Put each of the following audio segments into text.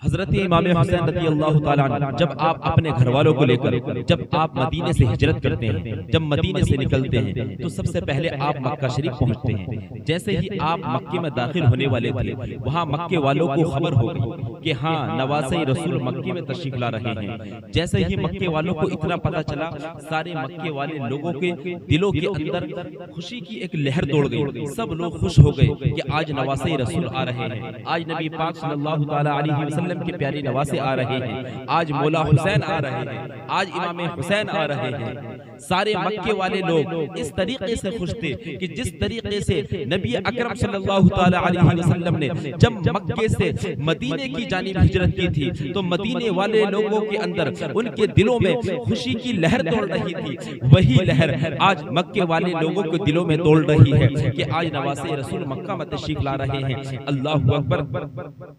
हजरत इमाम हुसैन रज़ियल्लाहु ताला अन्हु जब आप अपने घर वालों को लेकर जब आप मदीने से हिजरत करते हैं, जब मदीने से निकलते हैं, तो सबसे पहले आप मक्का शरीफ पहुंचते हैं। जैसे ही आप मक्के में दाखिल होने वाले थे, वहां मक्के वालों को खबर हो गई कि हाँ, नवासे रसूल मक्के में तशरीफ ला रहे हैं। जैसे ही मक्के वालों को इतना पता चला, सारे मक्के वाले लोगों के दिलों के अंदर खुशी की एक लहर दौड़ गई। सब लोग खुश हो गए कि आज नवासे रसूल आ रहे हैं, आज नबी पाक सल्लल्लाहु ताला अलैहि वसल्लम के प्यारे नवासे आ रहे हैं, आज मौला हुसैन आ रहे हैं, आज इमाम हुसैन आ रहे हैं। सारे मक्के वाले लोग इस तरीके से खुश थे कि जिस तरीके से नबी अकरम सल्लल्लाहु ताला अलैहि वसल्लम ने जब मक्के से मदीने की जानिब हिजरत की थी, तो मदीने वाले लोगों के अंदर उनके दिलों में खुशी की लहर दौड़ रही थी। वही लहर आज मक्के वाले लोगों के दिलों में दौड़ रही है कि आज नवासे रसूल मक्का में तशरीफ ला रहे हैं। अल्लाहु अकबर।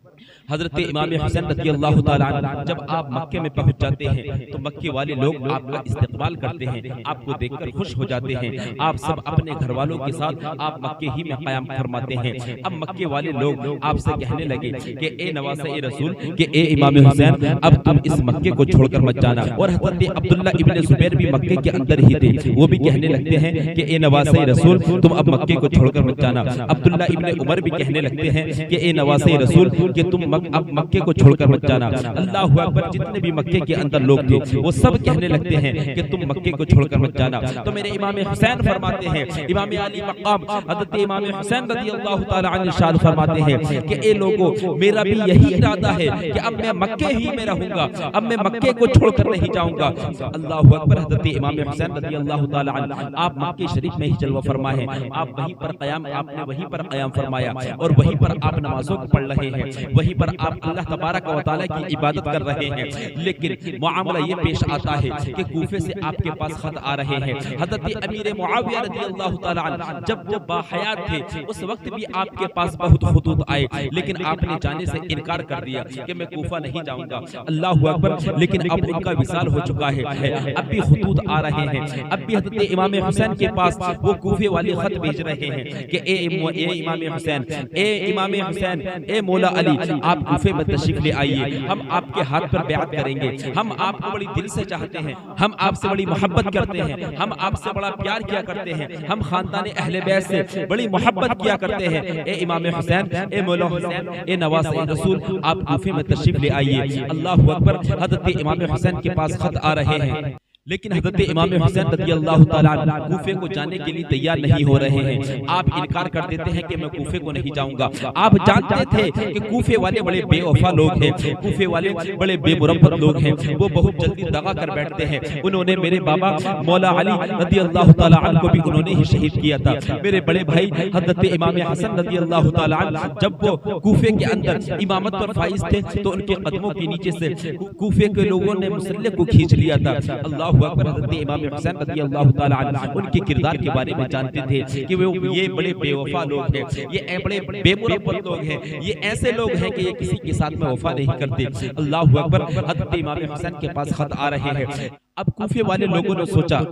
हजरत इमाम हुसैन रज़ियल्लाहु ताला अन्हु जब आप मक्के में पहुंच जाते हैं, तो मक्के वाले लोग आपका इस्तकबाल करते हैं, आपको देखकर खुश हो जाते हैं। आप सब अपने घर वालों के साथ आप मक्के ही में क़याम फरमाते हैं। अब मक्के वाले लोग आपसे कहने लगे कि ए नवासे रसूल, कि ए इमाम हुसैन, अब तुम इस मक्के को छोड़कर मत जाना। और हज़रत अब्दुल्ला इब्ने ज़ुबैर भी मक्के के अंदर ही थे, वो भी कहने लगते हैं कि ए नवासे रसूल, तुम अब मक्के को छोड़कर मत जाना। अब्दुल्ला इब्ने उमर भी कहने लगते हैं कि ए नवासे रसूल, कि तुम अब मक्के को छोड़कर मत जाना। अल्लाहु अकबर। जितने भी मक्के के अंदर लोग थे, वो सब कहने लगते हैं कि तुम मक्के को छोड़कर मत जाना। तो मेरे इमाम हुसैन फरमाते हैं, इमाम अली मकाम हज़रत इमाम हुसैन रज़ियल्लाहु ताला अन्हु इरशाद फरमाते हैं कि ए लोगों, मेरा भी यही इरादा है कि अब मैं मक्के ही में रहूंगा, अब मैं मक्के को छोड़कर नहीं जाऊंगा। अल्लाहु अकबर। हज़रत इमाम हुसैन रज़ियल्लाहु ताला अन्हु आप मक्के शरीफ में ही जलवा फरमाए, आप वहीं पर क़याम, आपने वहीं पर क़याम फरमाया और वहीं पर आप नमाजों को पढ़ रहे हैं, वहीं पर आप अल्लाह तबारक व तआला की इबादत कर रहे हैं। लेकिन मामला ये पेश आता है कि कूफे से आपके पास खत आ रहे हैं। हज़रत अमीर मुआविया रज़ियल्लाहु तआला अन्हु जब वो बाहयात थे, उस वक्त भी आपके पास बहुत खुतूत आए, लेकिन आपने जाने से इनकार कर दिया कि मैं कूफा नहीं जाऊंगा। अल्लाहु अकबर। लेकिन अब उनका विसाल हो चुका है, अब भी खुतूत आ रहे हैं, अब भी हज़रत इमाम हुसैन के पास वो कूफे वाले खत भेज रहे हैं कि ए इमाम हुसैन, ए इमाम हुसैन, ए मौला अली, आप कूफे में तशरीफ ले आइए, हम आपके हाथ पर बैत करेंगे, हम आपको बड़ी दिल से चाहते हैं, हम आपसे बड़ी मोहब्बत करते हैं, हम आपसे बड़ा प्यार किया करते हैं, हम खानदान अहले बैत से बड़ी मोहब्बत किया करते हैं। ए इमाम हुसैन, ए मौला हुसैन, ए नवासे रसूल, आप कूफे में तशरीफ ले आइए। अल्लाहु अकबर। हज़रत इमाम हुसैन के पास खत आ रहे हैं, लेकिन हज़रत इमाम हुसैन रज़ियल्लाहु ताला अन्हु कूफे को जाने के लिए तैयार नहीं हो रहे हैं। आप इनकार कर देते हैं कि मैं कूफे को नहीं जाऊंगा। आप जानते थे कि कूफे वाले बड़े बेवफा लोग हैं, कूफे वाले बड़े बेमुरब्बत लोग हैं, वो बहुत जल्दी दगा कर बैठते हैं। उन्होंने मेरे बाबा मौला अली रज़ियल्लाहु ताला अन्हु को भी उन्होंने ही शहीद किया था। मेरे बड़े भाई हज़रत इमाम हसन रज़ियल्लाहु ताला अन्हु जब वो कूफे के अंदर इमामत पर फाइज थे, तो उनके कदमों के नीचे से कूफे के लोगों ने मुसल्ले को खींच लिया था। अल्लाहु अकबर। हज़रत इमाम हुसैन रज़ियल्लाहु ताला अन्हु उनके किरदार के बारे में जानते थे कि वो ये बड़े बेवफा लोग हैं, ये बड़े बेमुरब्बत लोग हैं, ये ऐसे लोग हैं कि ये किसी के साथ में वफा नहीं करते। अल्लाहु अकबर। हज़रत इमाम हुसैन के पास खत आ रहे हैं। अब कूफे वाले लोगों ने सोचा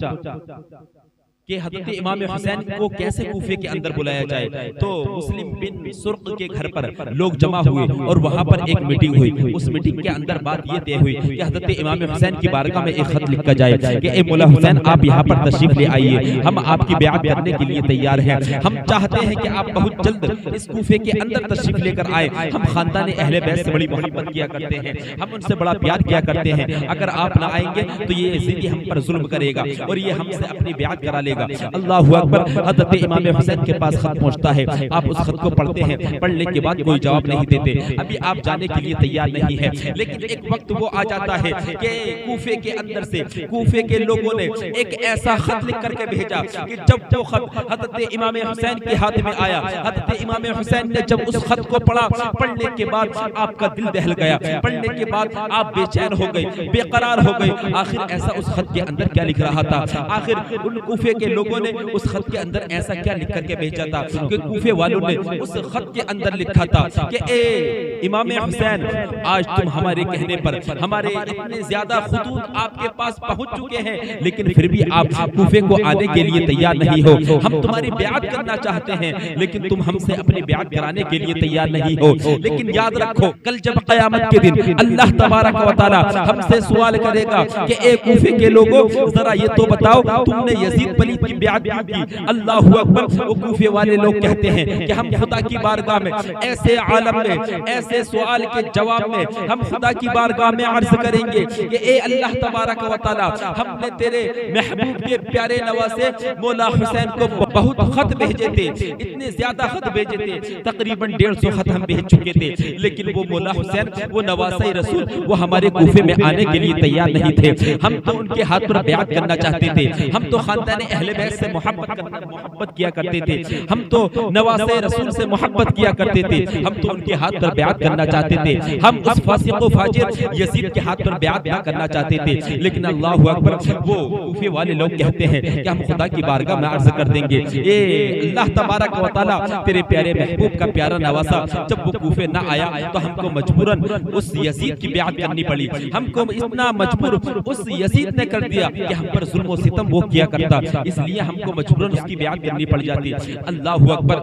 कि हज़रत इमाम हुसैन को कैसे कूफे के अंदर बुलाया जाए, तो मुस्लिम बिन सुर्क के घर पर लोग जमा हुए और वहां पर एक मीटिंग हुई। उस मीटिंग के अंदर बात ये तय हुई कि हज़रत इमाम हुसैन की बारगाह में एक खत लिखा जाए कि ए मौला हुसैन, आप यहाँ पर तशरीफ ले आइए, हम आपकी बैअत करने के लिए तैयार हैं, हम चाहते हैं कि आप बहुत जल्द इस कूफे के अंदर तशरीफ लेकर आए। हम खानदान अहले बैत से बड़ी मोहब्बत किया करते हैं, हम उनसे बड़ा प्यार किया करते हैं, अगर आप ना आएंगे तो ये यज़ीदी हम पर जुल्म करेगा और ये हमसे अपनी बैअत करा लेगा। अल्लाहु अकबर। हज़रत इमाम हुसैन के पास खत पहुंचता है, आप उस खत को पढ़ते हैं, पढ़ने के बाद कोई जवाब नहीं देते, अभी आप जाने के लिए तैयार नहीं है। लेकिन एक वक्त वो आ जाता है कि कूफे के अंदर से कूफे के लोगों ने एक ऐसा खत लिख करके भेजा कि जब वो खत हज़रत इमाम हुसैन के हाथ में आया, हज़रत इमाम हुसैन ने जब उस खत को पढ़ा, पढ़ने के बाद आपका दिल दहल गया, पढ़ने के बाद आप बेचैन हो गए, बेकरार हो गए। आखिर ऐसा उस खत के अंदर क्या लिख रहा था? आखिर उन कूफे के के लोगों ने उस खत के अंदर ऐसा क्या लिख करके भेजा था कि कूफे वालों ने उस खत के अंदर लिखा था कि ए इमाम हुसैन, आज तुम हमारे कहने पर हमारे इतने ज्यादा खुतूत आपके पास पहुंच चुके हैं, लेकिन फिर भी आप कूफे को आने के लिए तैयार नहीं हो। हम तुम्हारी ब्यात करना चाहते हैं, लेकिन तुम हमसे अपनी ब्यात कराने के लिए तैयार नहीं हो। लेकिन याद रखो, कल जब क़यामत के दिन अल्लाह तबारक व तआला हमसे सवाल करेगा कि ए कूफे के लोगों, जरा ये तो बताओ तुमने यजीद पलीद की ब्यात क्यों की? अल्लाहू अकबर। वो कूफे वाले लोग कहते हैं कि हम खुदा की बारगाह में ऐसे आलम में, ऐसे सवाल के जवाब में हम खुदा की बारगाह में अर्ज करेंगे कि ए अल्लाह तबारक व तआला, हमने तेरे महबूब के प्यारे नवासे मौला हुसैन को बहुत खत भेजे थे, इतने ज्यादा खत भेजे थे, तकरीबन 150 खत हम भेज चुके थे, लेकिन वो मौला हुसैन, वो नवासे रसूल, वो हमारे कूफे में आने के लिए तैयार नहीं थे। हम तो उनके हाथ पर ब्यात करना चाहते थे, हम तो खानदान अहले बैत से मोहब्बत किया करते थे, हम तो नवासे रसूल से मोहब्बत किया करते थे, हम तो उनके हाथ पर ब्यात करना चाहते थे, हम उस फासिक व फाजिर यजीद के हाथ पर ब्यात ना करना चाहते थे। लेकिन अल्लाहू अकबर, वो कूफे वाले लोग कहते हैं कि हम खुदा की बारगाह में अर्ज कर देंगे, ए अल्लाह तबारक व तआला, तेरे प्यारे महबूब का प्यारा नवासा जब वो कूफे ना आया तो हमको मजबूरन उस यजीद की ब्यात करनी पड़ी। हमको इतना मजबूर उस यजीद ने कर दिया कि हम पर जुल्म व सितम वो किया करता, इसलिए हमको मजबूरन उसकी ब्यात करनी पड़ जाती। अल्लाहू अकबर।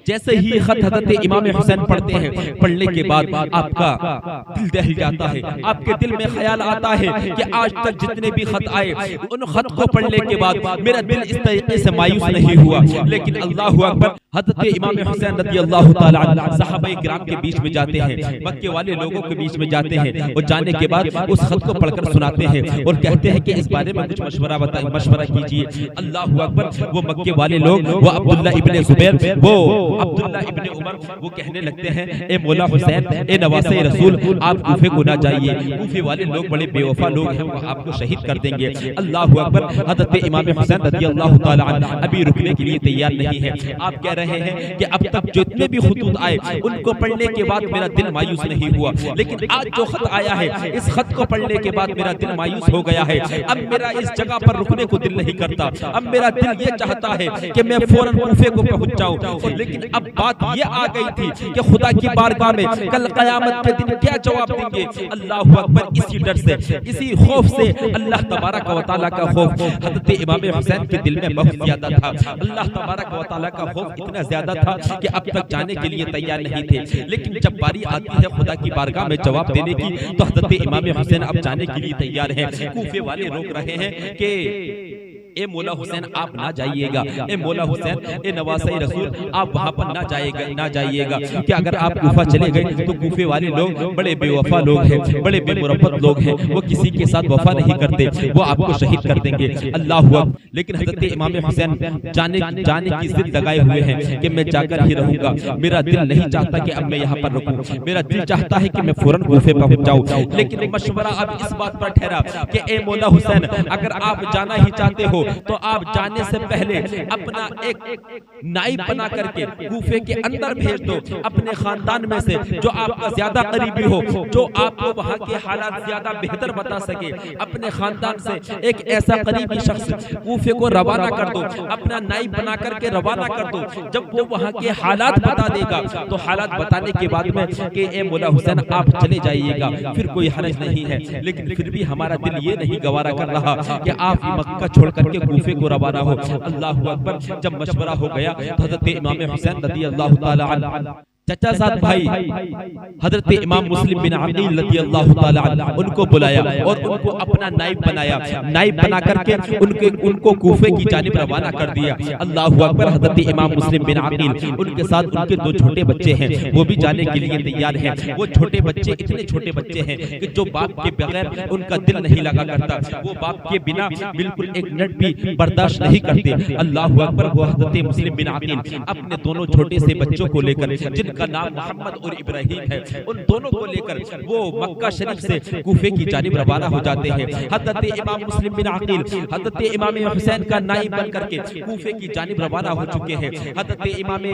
जैसे ही खत हज़रत इमाम हुसैन पढ़ते हैं, पढ़ने के बाद आपका दिल दहल जाता है, आपके दिल में ख्याल आता है कि आज तक जितने भी खत आए, उन खत को पढ़ने के बाद मेरा दिल इस तरीके से मायूस नहीं हुआ। लेकिन अल्लाहू अकबर, हज़रत इमाम हुसैन रज़ी अल्लाह ताला अन्हु सहाबाए किराम के बीच में जाते हैं, मक्के वाले लोगों के बीच में जाते हैं, और जाने के बाद उस खत को पढ़कर सुनाते हैं और कहते हैं कि इस बारे में कुछ मशवरा कीजिए। अल्लाहू अकबर। वो मक्के वाले लोग, वो अब्दुल्ला इब्ने जुबैर, वो अब्दुल्ला इब्ने उमर, वो कहने लगते हैं, ए मौला हुसैन, ए नवासे रसूल, आप कूफे को ना जाइए, कूफे वाले लोग बड़े बेवफा लोग हैं, वो आपको शहीद कर देंगे। अल्लाहू अकबर। हज़रत इमाम हुसैन रज़ी अल्लाह ताला अन्हु अभी रुकने के लिए तैयार नहीं है। आप कह रहे हैं कि अब तक जितने भी खुतूत आए, उनको पढ़ने के बाद मेरा दिल मायूस नहीं हुआ, लेकिन आज जो खत आया है, इस खत को पढ़ने के बाद मेरा दिल मायूस हो गया है। अब मेरा इस जगह पर रुकने को दिल नहीं करता, अब मेरा दिल ये चाहता है कि मैं फौरन कूफे को पहुंच जाऊं। लेकिन अब बात ये आ गई थी कि खुदा की बारगाह में कल क़यामत के दिन क्या जवाब देंगे। अल्लाहू अकबर। इसी डर से, इसी खौफ से, अल्लाह तबारक व तआला का खौफ हज़रत इमाम हुसैन के दिल में बहुत ज्यादा था। अल्लाह तबारक व तआला का खौफ इतना ज्यादा था कि अब तक जाने के लिए तैयार नहीं थे। लेकिन जब बारी आती है खुदा की बारगाह में जवाब देने की, तो हज़रत इमाम हुसैन अब जाने के लिए तैयार हैं। कूफे वाले रोक रहे हैं कि ए मौला हुसैन आप ना जाइएगा, ए मौला हुसैन, ए नवासे रसूल, आप वहाँ पर ना जाइएगा, क्योंकि अगर आप कूफा चले गए तो कूफे वाले लोग बड़े बेवफा लोग हैं, बड़े बेमुरब्बत लोग हैं, वो किसी के साथ वफा नहीं करते, वो आपको शहीद कर देंगे। अल्लाहू अकबर। लेकिन हज़रत इमाम हुसैन जाने की जिद लगाए हुए हैं कि मैं जाकर ही रहूंगा, मेरा दिल नहीं चाहता कि अब मैं यहाँ पर रुकूं, मेरा दिल चाहता है कि मैं फौरन कूफे पहुंच जाऊं। लेकिन मशवरा अब इस बात पर ठहरा कि ए मौला हुसैन, अगर आप जाना ही चाहते हो तो आप जाने से पहले अपना एक नाइब बना करके कूफे के अंदर भेज दो, अपने खानदान में से जो आपका ज्यादा करीबी हो, जो आपको वहाँ के हालात ज्यादा बेहतर बता सके, अपने खानदान से एक ऐसा करीबी शख्स कूफे को रवाना कर दो, अपना नाइब बना करके रवाना कर दो। जब वो वहाँ के हालात बता देगा, तो हालात बताने के बाद में कि ए मौला हुसैन आप चले जाइएगा, फिर कोई हर्ज नहीं है। लेकिन फिर भी हमारा दिल ये नहीं गवारा कर रहा कि आप मक्का छोड़ करके कूफे को रवाना हो। अल्लाहू अकबर। जब मशवरा हो गया तो हज़रत इमाम हुसैन रज़ी अल्लाह ताला अन्हु चचा साथ भाई हजरत इमाम मुस्लिम बिन अकील रज़ियल्लाहु ताला अन्हु उनको बुलाया और उनको अपना नाइब बनाया। नाइब बना करके उनको कूफे की जानिब रवाना कर दिया। अल्लाहु अकबर। हजरत इमाम मुस्लिम बिन अकील उनके साथ उनके दो छोटे बच्चे हैं, वो भी जाने के लिए तैयार हैं। वो छोटे बच्चे इतने छोटे बच्चे हैं कि जो बाप के बगैर उनका दिल नहीं लगा करता, वो बाप के बिना बिल्कुल एक मिनट भी बर्दाश्त नहीं करते। अल्लाहु अकबर। वो हजरत मुस्लिम बिन अकील अपने दोनों छोटे से बच्चों को लेकर, जिनका जिनका नाम मोहम्मद और इब्राहिम है, उन दोनों को लेकर वो मक्का शरीफ से कूफे की जानिब रवाना हो जाते हैं। हज़रत इमाम मुस्लिम बिन अकील हज़रत इमाम हुसैन का नाइब बन करके कूफे की जानिब रवाना हो चुके हैं। हज़रत इमाम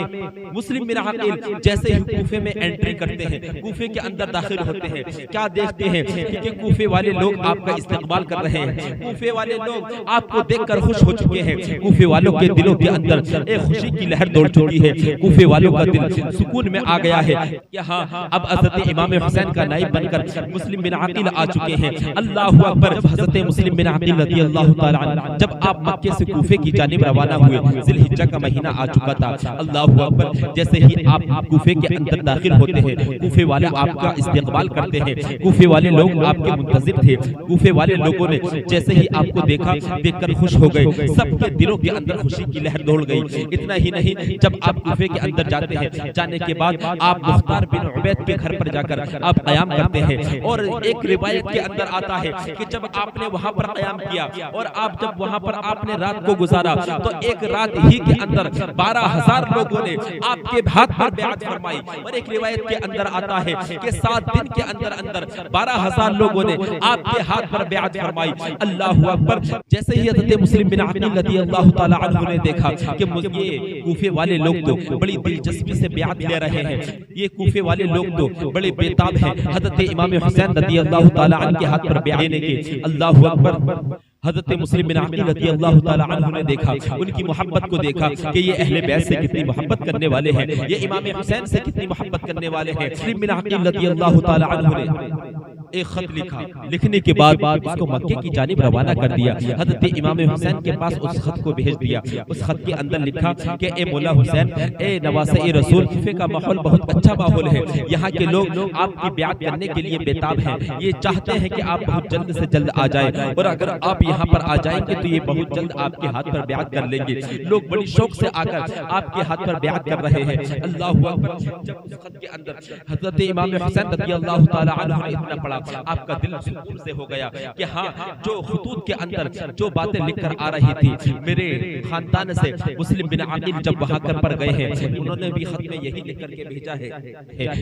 मुस्लिम बिन अकील जैसे ही कूफे में एंट्री करते हैं, कूफे के अंदर दाखिल होते हैं, क्या देखते हैं कि कूफे वाले लोग आपका इस्तकबाल कर रहे हैं। कूफे वाले लोग आपको देखकर खुश हो चुके हैं। कूफे वालों के दिलों के अंदर एक खुशी की लहर दौड़ चुकी है। कूफे वालों का दिल सुकून में आ गया है कि हाँ, अब हज़रत इमाम हुसैन का नाइब बनकर मुस्लिम बिन अकील आ चुके हैं। अल्लाहु अकबर। हज़रत मुस्लिम बिन अकील रज़ियल्लाहु ताला अन्हु जब आप मक्के से कूफे की जानिब रवाना हुए, ज़िलहिज्जा का महीना आ चुका था। अल्लाहु अकबर। जैसे ही आप कूफे के अंदर दाखिल होते हैं, कूफे वाले आपका इस्तकबाल करते हैं। कूफे वाले लोग आपके मुंतज़िर थे। कूफे वाले लोगों ने जैसे ही आपको देखा, देखकर खुश हो गए। सबके दिलों के अंदर खुशी की लहर दौड़ गई। इतना ही नहीं, जब आप कूफे के अंदर जाते हैं, जाने के बाद आप मुख्तार बिन उबैद के घर पर जाकर आप क़याम करते हैं। और एक रिवायत के अंदर आता है कि जब आपने वहां पर क़याम किया और आप जब वहां पर आपने रात को गुजारा, तो एक रात ही के अंदर 12,000 लोगों ने आपके हाथ पर बैअत फरमाई। और एक रिवायत के अंदर आता है कि 7 दिन के अंदर अंदर 12,000 लोगों ने आपके हाथ पर बैअत फरमाई। अल्लाहु अकबर। जैसे ही हज़रत मुस्लिम बिन अकील रज़ियल्लाहु ताला अन्हु ने देखा कि ये कूफे वाले लोग तो बड़ी दिलचस्पी से बैअत ले रहे हैं, ये कूफे वाले लोग तो बड़े बेताब हैं हज़रत इमाम हुसैन रज़ियल्लाहु ताला अन्हु के हाथ पर बैअत लेने के। अल्लाहु अकबर। हज़रत मुस्लिम बिन अकील रज़ियल्लाहु ताला अन्हु ने देखा, उनकी मोहब्बत को देखा कि ये अहले बैत से कितनी मोहब्बत करने वाले हैं, ये इमाम हुसैन से कितनी मोहब्बत करने वाले हैं। मुस्लिम बिन अकील रज़ियल्लाहु ताला अन्हु ने एक खत लिखा। लिखने के बाद उसको मक्के की जानिब रवाना कर दिया। हज़रत इमाम हुसैन के पास उस खत को भेज दिया। उस खत के अंदर लिखा कि ए मौला हुसैन, ए नवासे रसूल, कूफे का माहौल बहुत अच्छा माहौल है। यहाँ के लोग आपकी बैअत करने के लिए बेताब हैं। ये चाहते हैं कि आप बहुत जल्द से जल्द आ जाए, और अगर आप यहाँ पर आ जाएंगे तो ये बहुत जल्द आपके हाथ पर बैअत कर लेंगे। लोग बड़ी शौक से आकर आपके हाथ पर बैअत कर रहे हैं। अल्लाहु अकबर। जब उस खत के अंदर हज़रत इमाम हुसैन रज़ियल्लाहु ताला अन्हु ने इतना पढ़ा, आपका दिल सुकून से हो गया कि हाँ, जो खुतूत के अंदर जो बातें लिखकर आ रही थी मेरे खानदान से, मुस्लिम बिन अकील जब वहां पर गए हैं, उन्होंने भी खत में यही लिख करके भेजा है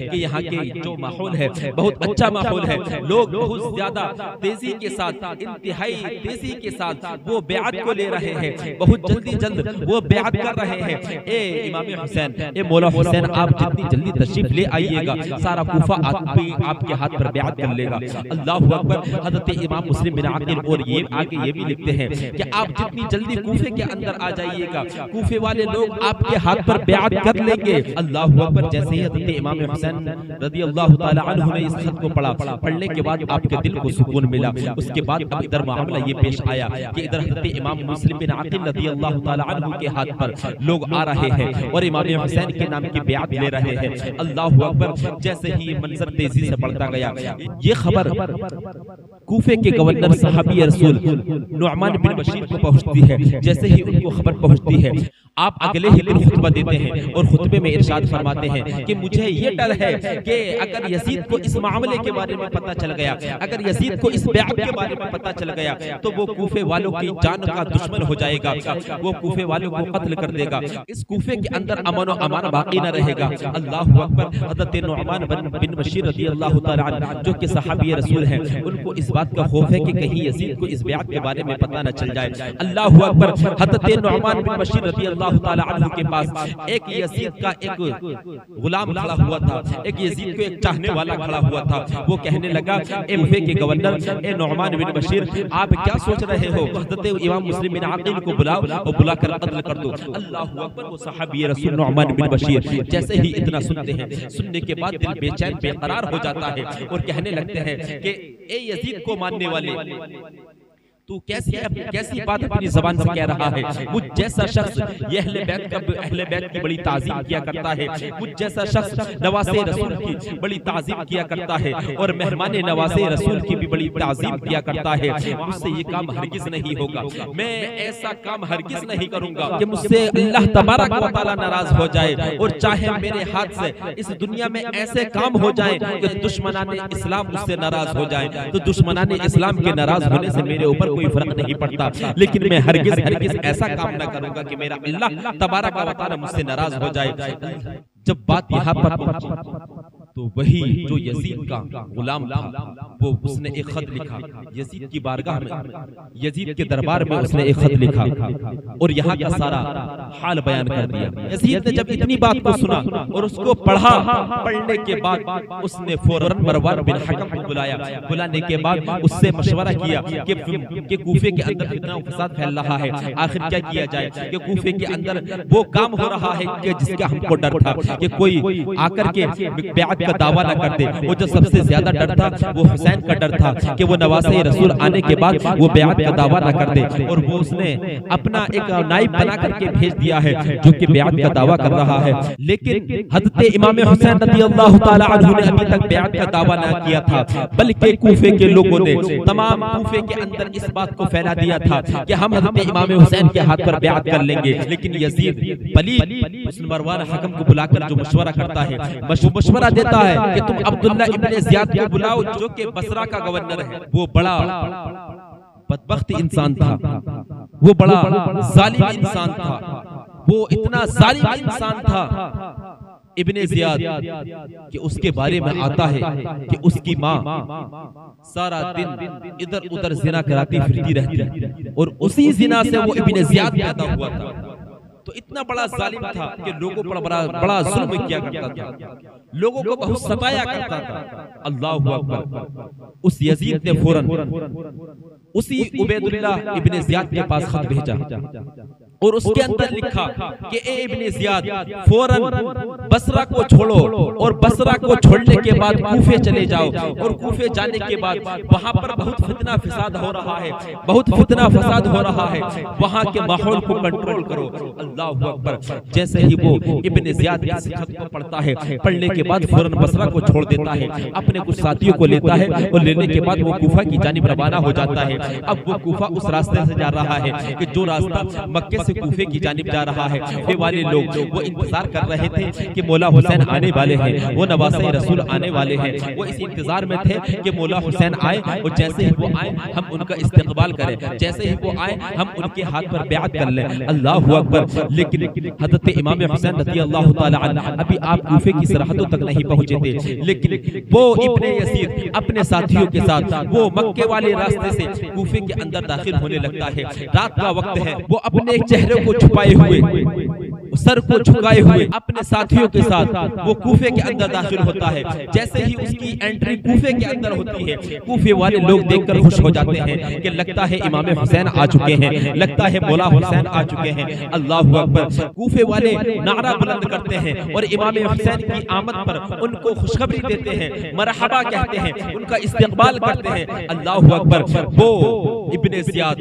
कि यहाँ के जो माहौल है बहुत अच्छा माहौल है। लोग बहुत ज्यादा तेजी के साथ, इंतहाई तेजी के साथ वो बैअत को ले रहे हैं, बहुत जल्द वो बैअत कर रहे हैं। ए इमाम हुसैन, ए मौला हुसैन, आप जितनी जल्दी तशरीफ ले आइएगा, सारा कूफा आपके हाथ पर बैअत कर लेगा। अल्लाहु अकबर। हज़रत इमाम मुस्लिम बिन अकील और ये आगे ये भी लिखते हैं कि आप जितनी जल्दी कूफे के अंदर आ जाइएगा, कूफे वाले लोग आपके हाथ पर बैअत कर लेंगे। अल्लाहु अकबर। जैसे ही हज़रत इमाम हुसैन रज़ियल्लाहु ताला अन्हु ने इस खत को पढ़ा, पढ़ने के बाद आपके दिल को सुकून मिला। उसके बाद अब इधर मामला ये पेश आया कि इधर हज़रत इमाम मुस्लिम बिन अकील रज़ियल्लाहु ताला अन्हु के हाथ पर लोग आ रहे हैं और इमाम हुसैन के नाम की बैअत ले रहे हैं। अल्लाहु अकबर। जैसे ही मंजर तेजी से बढ़ता गया, ये खबर कूफे के गवर्नर सहाबी रसूल नुअमान बिन बशीर को पहुंचती है। जैसे ही उनको खबर पहुंचती है, आप अगले ही दिन खुतबा देते हैं और खुतबे में इरशाद फरमाते हैं कि मुझे ये डर है कि अगर यजीद को इस मामले के बारे में पता चल गया, अगर यजीद को इस बैअत के बारे में पता चल गया, तो वो कूफे वालों की जान का दुश्मन हो जाएगा, वो कूफे वालों को कत्ल कर देगा। इस कूफे के अंदर अमन और अमान बाकी न रहेगा। अल्लाहु अकबर। हज़रत नुअमान बिन बशीर रज़ियल्लाहु ताला अन्हु जो कि सहाबी रसूल हैं, उनको इस बात का खौफ है कि कहीं यजीद को इस बैअत के बारे में पता न चल जाए। अल्लाहु अकबर। हज़रत नुअमान बिन बशीर रज़ियल्लाहु ताला अन्हु के पास एक यजीद का एक गुलाम खड़ा हुआ था, एक यजीद को एक चाहने वाला खड़ा हुआ था। वो कहने लगा, ए कूफे के गवर्नर, ए नुअमान बिन बशीर, आप क्या सोच रहे हो? हज़रत इमाम मुस्लिम बिन अकील को बुलाओ और बुलाकर कत्ल कर दो। अल्लाहु अकबर। वो सहाबी रसूल नुअमान बिन बशीर जैसे ही इतना सुनते हैं, सुनने के बाद दिल बेचैन बेकरार हो जाता है और कहने लगते हैं कि ए यजीद को मानने वाले, तू कैसी बात अपनी जबान से कह रहा है? मुझ जैसा शख्स ये अहले बैत की बड़ी ताज़ीम किया करता है, मुझ जैसा शख्स नवासे रसूल की बड़ी ताज़ीम किया करता है और मेहमान नवासे रसूल की भी बड़ी ताज़ीम किया करता है। मुझसे ये काम हरगिज नहीं होगा, मैं ऐसा काम हरगिज नहीं करूंगा कि मुझसे अल्लाह तबारक व तआला नाराज हो जाए और चाहे मेरे हाथ से इस दुनिया में ऐसे काम हो जाए कि दुश्मनाने इस्लाम मुझसे नाराज हो जाए। तो दुश्मनाने इस्लाम के नाराज होने से मेरे ऊपर कोई फर्क नहीं पड़ता, लेकिन मैं हरगिज ऐसा काम ना करूंगा कि मेरा अल्लाह तबारक व तआला मुझसे नाराज हो जाए। जब बात यहाँ पर पहुंची तो वही जो यजीद का गुलाम था वो उसने एक खत लिखा यजीद की बारगाह में, यजीद के दरबार में उसने एक खत लिखा और यहाँ का सारा हाल बयान कर दिया। यजीद ने जब इतनी बात को सुना और उसको पढ़ा, पढ़ने के बाद उसने फौरन मरवान बिन हकम को बुलाया। बुलाने के बाद उससे मशवरा किया कि कूफे के अंदर कितना फसाद फैल रहा है, आखिर क्या किया जाए, कि कूफे के अंदर वो काम हो रहा है कि जिसका हमको डर था कि कोई आकर के बैत का दावा ना कर दे। वो जो सबसे ज्यादा डर था वो हुसैन का डर था कि वो नवासे रसूल आने के बाद वो बैत का दावा ना कर दे, और वो उसने अपना एक नाइब बना करके भेज दिया है जो कि बैत का दावा कर रहा है। लेकिन हज़रत इमाम हुसैन रज़ियल्लाहु ताला अन्हु ने अभी तक बैत का दावा ना किया था, बल्कि कूफे के लोगों ने तमाम कूफे के अंदर इस बात को फैला दिया था कि हम हज़रत इमाम हुसैन के हाथ पर बैत कर लेंगे। लेकिन यजीद पलीद उस मरवान हकम को बुलाकर जो मशवरा करता है, मशवरा देता है कि तुम अब्दुल्ला इब्ने ज़ियाद को बुलाओ जो कि बसरा का गवर्नर है। वो बड़ा बदबख्त इंसान था, वो बड़ा जालिम इंसान था, वो इतना जालिम इंसान था इब्ने ज़ियाद कि उसके बारे में आता है कि उसकी माँ सारा दिन इधर उधर जिना कराती फिरती रहती और उसी जिना से वो इब्ने ज़ियाद पैदा हुआ था। तो इतना बड़ा जालिम था कि लोगों पर बड़ा जुल्म किया करता था, लोगों को बहुत सताया करता था। अल्लाहु अकबर। उस यजीद ने फौरन उसी उबैदुल्लाह इब्ने ज़ियाद के पास खत भेजा और उसके अंदर लिखा कि ए इब्ने ज़ियाद फौरन बसरा को छोड़ो और बसरा को छोड़ने के बाद कूफे चले जाओ, और कूफे जाने के बाद वहां पर बहुत फितना फसाद हो रहा है, बहुत फितना फसाद हो रहा है, वहां के माहौल को कंट्रोल करो। अल्लाहु अकबर। जैसे ही वो इब्ने ज़ियाद इस खत को पढ़ता है, पढ़ने के बाद फौरन बसरा को छोड़ देता है, अपने कुछ साथियों को लेता है और लेने के बाद वो कूफा की जानिब रवाना हो जाता है। अब वो कूफा उस रास्ते से जा रहा है कि जो रास्ता मक्के से कूफे की जानिब जा रहा है। कूफे वाले लोग वो इंतजार कर रहे थे कि मौला हुसैन आने वाले हैं, वो नवासे रसूल आने वाले हैं। वो इस इंतजार में थे कि मौला हुसैन आए और जैसे ही वो आए हम उनका इस्तकबाल करें, जैसे ही वो आए हम उनके हाथ पर बैत कर लें। अल्लाहु अकबर। लेकिन हज़रत इमाम हुसैन रज़ियल्लाहु ताला अन्हु अभी आप कूफे की सरहदों तक नहीं पहुंचे थे, लेकिन वो इब्ने यजीद अपने साथियों के साथ वो मक्के वाले रास्ते से कूफे के अंदर दाखिल होने लगता है। रात का वक्त है, वो अपने चेहरे को छुपाए हुए, सर को झुकाए हुए अपने साथियों के साथ वो कूफे के अंदर दाखिल होता है। जैसे ही उसकी एंट्री कूफे के अंदर होती है, कूफे वाले लोग देखकर खुश हो जाते हैं कि लगता है इमाम हुसैन आ चुके हैं, लगता है मौला हुसैन आ चुके हैं। अल्लाहु अकबर। कूफे वाले नारा बुलंद करते हैं और इमाम हुसैन की आमद पर उनको खुशखबरी देते हैं, मरहबा कहते हैं, उनका इस्तकबाल करते हैं। अल्लाहु अकबर। वो इब्ने ज़ियाद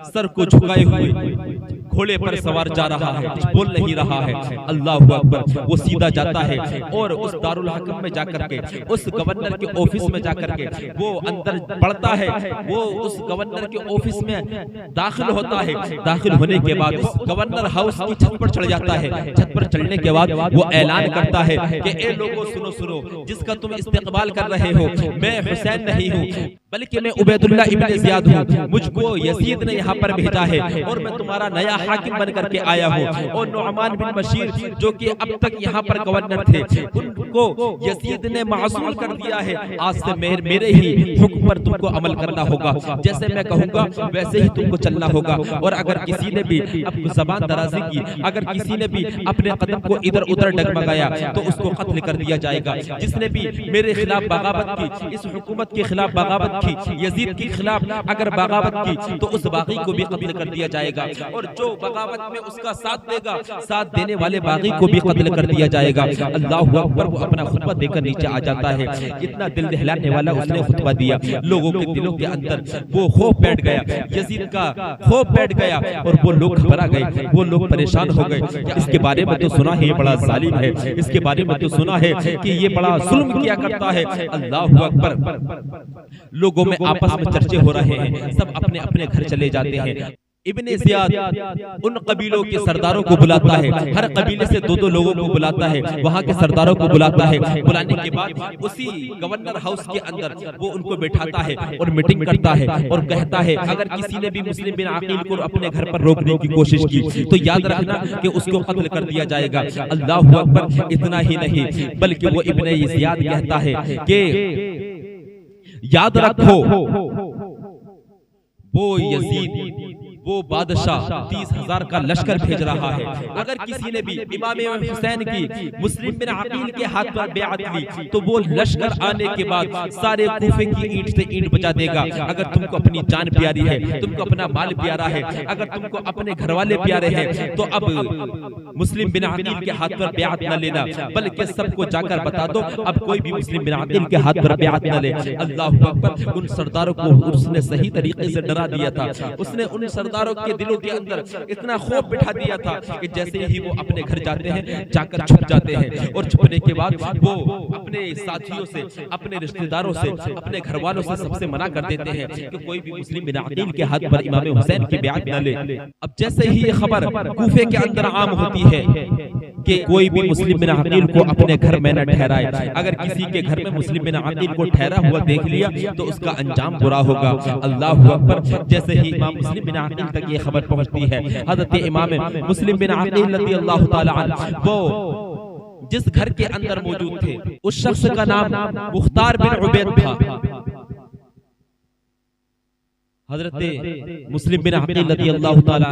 सर को झुकाए हुए घोड़े पर सवार जा रहा है, बोल नहीं रहा है। अल्लाहु अकबर। वो सीधा जाता है और उस दारुल हकम में जाकर के, उस गवर्नर के ऑफिस में जाकर के वो अंदर पढ़ता है। वो उस गवर्नर के ऑफिस में दाखिल होता है। दाखिल होने के बाद उस गवर्नर हाउस की छत पर चढ़ जाता है। छत पर चढ़ने के बाद वो ऐलान करता है कि ए लोगों सुनो सुनो, जिसका तुम इस्तकबाल कर रहे हो मैं हुसैन नहीं हूँ, बल्कि मैं उबैदुल्ला इब्ने ज़ियाद हूँ। मुझको यजीद ने यहाँ पर भेजा है और मैं तुम्हारा नया हाकिम बन करके आया हूँ। और नुअमान बिन बशीर जो कि अब तक यहाँ पर गवर्नर थे, उनको यजीद ने मासूल कर दिया है। आज से मेरे ही हुक्म पर तुमको अमल करना होगा, जैसे मैं कहूँगा वैसे ही तुमको चलना होगा। और अगर किसी ने भी अब जबान दराजी की, अगर किसी ने भी अपने कदम को इधर उधर डगमगाया तो उसको कत्ल कर दिया जाएगा। जिसने भी मेरे खिलाफ बगावत की, इस हुकूमत के खिलाफ बगावत की, यजीद के खिलाफ अगर बगावत की तो उस बागी को भी कत्ल कर दिया जाएगा। और जो बगावत में उसका साथ देगा, साथ देने वाले बागी को भी कत्ल कर दिया जाएगा। अल्लाहु अकबर। वो अपना खुतबा देकर नीचे आ जाता है। इतना दिल दहलाने वाला उसने खुतबा दिया, लोगों के दिलों के अंदर वो खौफ बैठ गया, यजीद का खौफ बैठ गया और वो लोग घबरा गए, वो लोग परेशान हो गए। इसके बारे में तो सुना है ये बड़ा जालिम है, इसके बारे में तो सुना है कि ये बड़ा जुल्म किया करता है। अल्लाहु अकबर। लोगों में आपस में चर्चे हो रहे हैं, सब अपने अपने घर चले जाते हैं। इब्ने ज़ियाद उन कबीलों के सरदारों को बुलाता है, हर कबीले से दो दो लोगों को बुलाता है, वहां के सरदारों को बुलाता है। बुलाने के बाद उसी गवर्नर हाउस के अंदर वो उनको बैठाता है और मीटिंग करता है और कहता है अगर किसी ने भी मुस्लिम बिन अकील को अपने घर पर रोकने की कोशिश की तो याद रखना कि उसको कत्ल कर दिया जाएगा। अल्लाहु अकबर। इतना ही नहीं बल्कि वो इब्ने ज़ियाद कहता है कि याद रखो वो यजीद वो बादशाह 30,000 का लश्कर भेज रहा है। अगर किसी ने भी इमाम हुसैन की मुस्लिम बिन अकील के हाथ पर बेअत ली तो वो लश्कर आने के बाद सारे कूफे की ईंट से ईंट बजा देगा। अगर तुमको अपनी जान प्यारी है, तुमको अपना माल प्यारा है, अगर तुमको अपने घर वाले प्यारे हैं तो अब मुस्लिम बिन अकील के हाथ पर बेअत न लेना, बल्कि सबको जाकर बता दो अब कोई भी मुस्लिम बिन अकील के हाथ पर बेअत न ले। अल्लाहु अकबर। उन सरदारों को उसने सही तरीके से डरा दिया था। उसने उन सरदारों के दिलों के अंदर इतना खौफ बिठा दिया था कि जैसे ही वो अपने घर जाते हैं जाकर छुप जाते हैं और छुपने के बाद वो अपने साथियों से, अपने रिश्तेदारों से, अपने घर वालों से सबसे मना कर देते हैं कि कोई भी मुस्लिम बिन अकील के हाथ पर इमाम हुसैन की बेअत न ले। अब जैसे ही ये खबर कूफे के अंदर आम होती है कि कोई भी मुस्लिम बिन अकील को अपने घर में न ठहराए, अगर किसी के घर में मुस्लिम बिन अकील को ठहरा हुआ देख लिया तो उसका अंजाम बुरा होगा। अल्लाहु अकबर। जैसे ही इमाम मुस्लिम बिन अकील तक ये खबर पहुंचती है, हज़रत इमाम मुस्लिम बिन अकील रज़ियल्लाहु ताला अन्हु वो जिस घर के अंदर मौजूद थे उस शख्स का नाम मुख्तार बिन उबैद था। हजरत मुस्लिम बिन अकील रज़ियल्लाहु ताला